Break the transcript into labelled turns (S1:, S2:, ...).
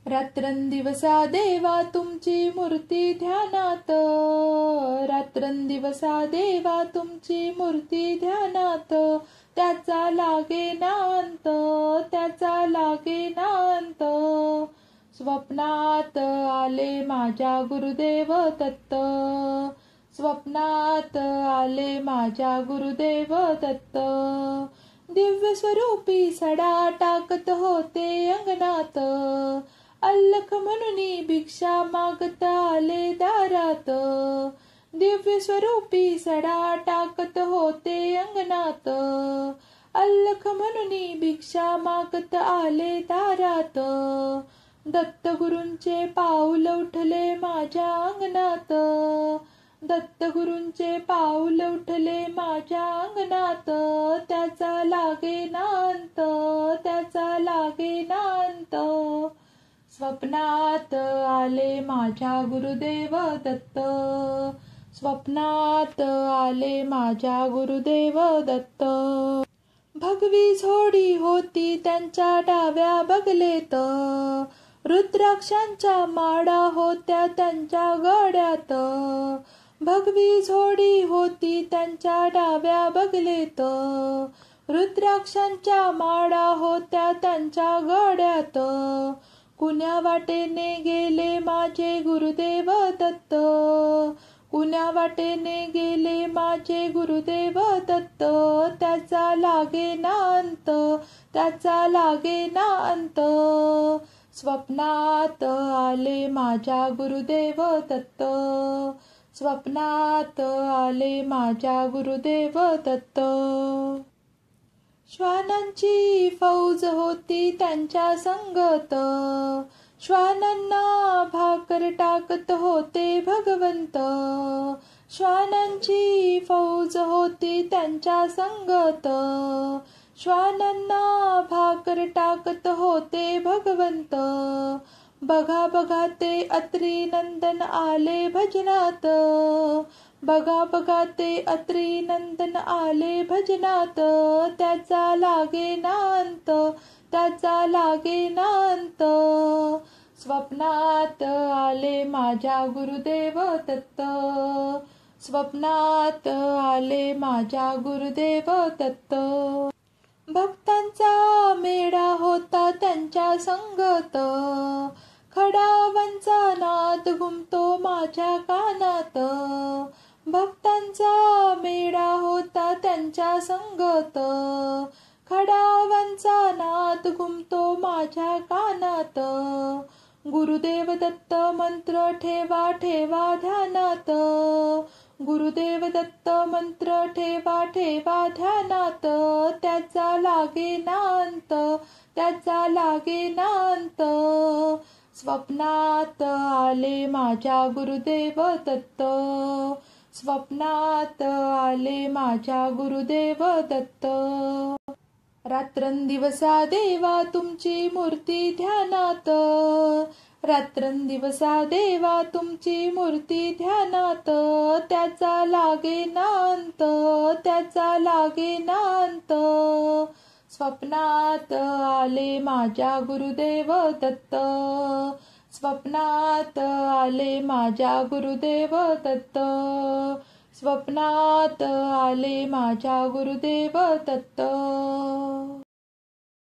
S1: रात्रंदिवसा देवा तुमची मूर्ती ध्यानात, रात्रंदिवसा देवा तुमची मूर्ती ध्यानात, त्याचा लागे नांत, त्याचा लागे नांत. स्वप्नात आले माझ्या गुरुदेव दत्त, स्वप्नात आले माझ्या गुरुदेव दत्त. दिव्य स्वरूपी सडा टाकत होते अंगणात, अल्लख म्हणून भिक्षा मागत आले दारात. दिव्य स्वरूपी सडा टाकत होते अंगणात, अल्लख म्हणून भिक्षा मागत आले दारात. दत्तगुरूंचे पाऊल उठले माझ्या अंगणात, दत्तगुरूंचे पाऊल उठले माझ्या अंगणात, त्याचा लागे नांत, त्याचा लागे नांत. स्वप्नात आले माझ्या गुरुदेव दत्त, स्वप्नात आले माझ्या गुरुदेव दत्त. भगवी झोडी होती त्यांच्या डाव्या बगलेत, रुद्राक्षांच्या माळा होत्या त्यांच्या गळ्यात. भगवी झोडी होती त्यांच्या डाव्या बगलेत, रुद्राक्षांच्या माळा होत्या त्यांच्या गळ्यात. कुण्या वाटेने गेले माझे गुरुदेव दत्त, कुण्या वाटेने गेले माझे गुरुदेव दत्त, त्याचा लागे नांत, त्याचा लागे नांत. स्वप्नात आले माझ्या गुरुदेव दत्त, स्वप्नात आले माझ्या गुरुदेव दत्त. श्वानांची फौज होती त्यांच्या संगत, श्वानांना भाकर टाकत होते भगवंत. श्वानांची फौज होती त्यांच्या संगत, श्वानांना भाकर टाकत होते भगवंत. बघा बघा ते अत्री नंदन आले भजनात, बघा बघा ते अत्री नंदन आले भजनात, त्याचा लागे नांत, त्याचा लागे नांत. स्वप्नात आले माझ्या गुरुदेव दत्त, स्वप्नात आले माझ्या गुरुदेव दत्त. भक्तांचा मेळा होता त्यांच्या संगत, खडावांचा नाद घुमतो माझ्या कानात. भक्तांचा मेळा होता त्यांच्या संगत, खडावांचा नाद घुमतो माझ्या कानात. गुरुदेव दत्त मंत्र ठेवा ठेवा ध्यानात, गुरुदेव दत्त मंत्र ठेवा ठेवा ध्यानात, त्याचा लागे नांत, त्याचा लागे नांत. स्वप्नात आले माझ्या गुरुदेव दत्त, स्वप्नात आले माझ्या गुरुदेव दत्त. रात्रंदिवसा देवा तुमची मूर्ती ध्यानात, रात्रंदिवसा देवा तुमची मूर्ती ध्यानात, त्याचा लागे नांत, त्याचा लागे नांत. स्वप्नात आले माझ्या गुरुदेव दत्त, स्वप्नात आले माझ्या गुरुदेव दत्त, स्वप्नात आले माझ्या गुरुदेव दत्त.